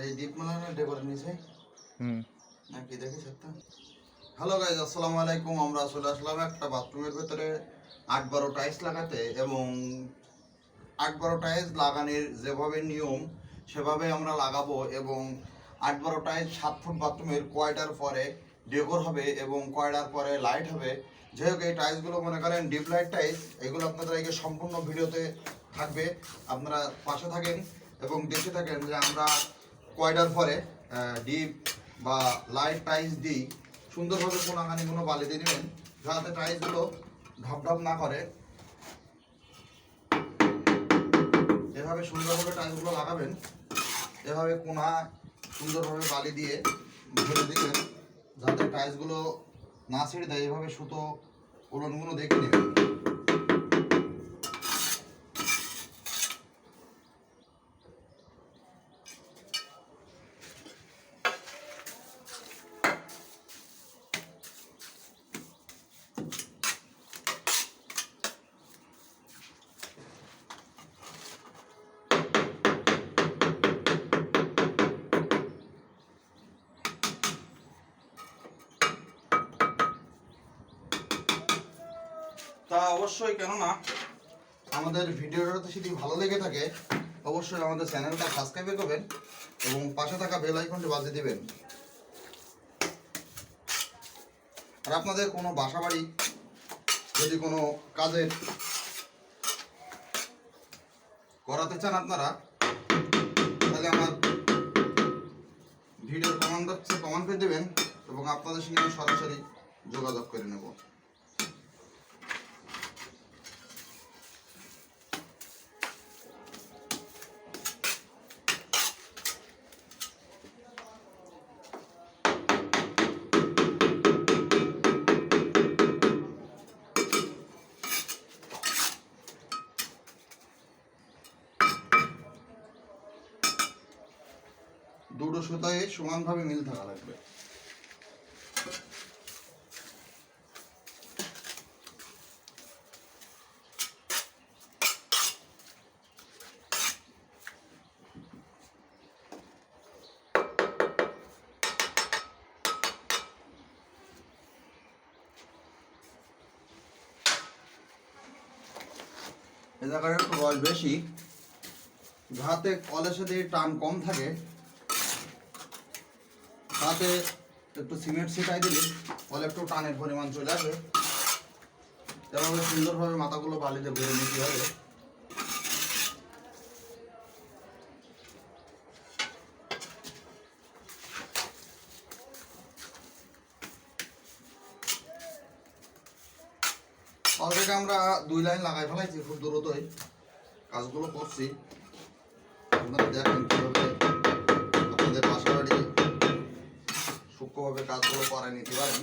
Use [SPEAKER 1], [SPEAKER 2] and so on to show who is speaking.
[SPEAKER 1] এই দীপমালা ডেকোরেট নিছে নাকি দেখিস একটা। হ্যালো গাইজ, আসসালামু আলাইকুম। আমরা চলে আসলাম একটা বাথরুমের ভেতরে 8-12 টাইলস লাগাতে, এবং 8-12 টাইলস লাগানোর যেভাবে নিয়ম সেভাবে আমরা লাগাবো। এবং 8-12 টাইলস 7 ফুট বাথরুমের কয়টার পরে ডেকোর হবে এবং কয়টার পরে লাইট হবে। যাই হোক, এই টাইলসগুলো মনে করেন ডিপ লাইট টাইলস, এগুলো আপনাদের এই সম্পূর্ণ ভিডিওতে থাকবে। আপনারা পাশে থাকেন এবং দেখে থাকেন যে আমরা কয়টার পরে ডিপ বা লাইট টাইলস দিই। সুন্দরভাবে কোনাখানি কোনো বালি দিয়ে নেবেন যাতে টাইলসগুলো ঢপঢপ না করে। এভাবে সুন্দরভাবে টাইলসগুলো লাগাবেন, এভাবে কোনা সুন্দরভাবে বালি দিয়ে ভরে দিবেন যাতে টাইলসগুলো না ছেড়ে দেয়। এভাবে সুতো উলনগুলো দেখে নেবেন। তা অবশ্যই, কেননা আমাদের ভিডিওটা যদি ভালো লেগে থাকে অবশ্যই আমাদের চ্যানেলটা সাবস্ক্রাইব করবেন এবং পাশে থাকা বেল আইকনটি বাজিয়ে দিবেন। আর আপনাদের কোনো বাসাবাড়ি যদি কোনো কাজের করাতে চান আপনারা, তাহলে আমার ভিডিওর কমেন্ট করে দেবেন এবং আপনাদের সঙ্গে আমি সরাসরি যোগাযোগ করে নেব। দুটো সুতায় সমানভাবে মিল থাকা লাগবে। এ জায়গাটা একটু রস বেশি, যাতে কলের সাথে টান কম থাকে, তাতে একটু সিমেন্ট ছিটাই দিলে কলে একটু টানের পরিমাণ চলে আসবে। এভাবে সুন্দরভাবে মাথাগুলো বালিতে ভরে নিতে হবে। অলরেডি আমরা 2 লাইন লাগাই ফেলাইছি, খুব দ্রুতই কাজগুলো করছি। আপনারা দেখেন কীভাবে আপনাদের বাসাবাড়ি সূক্ষ্মভাবে কাজগুলো করায় নিতে পারেন।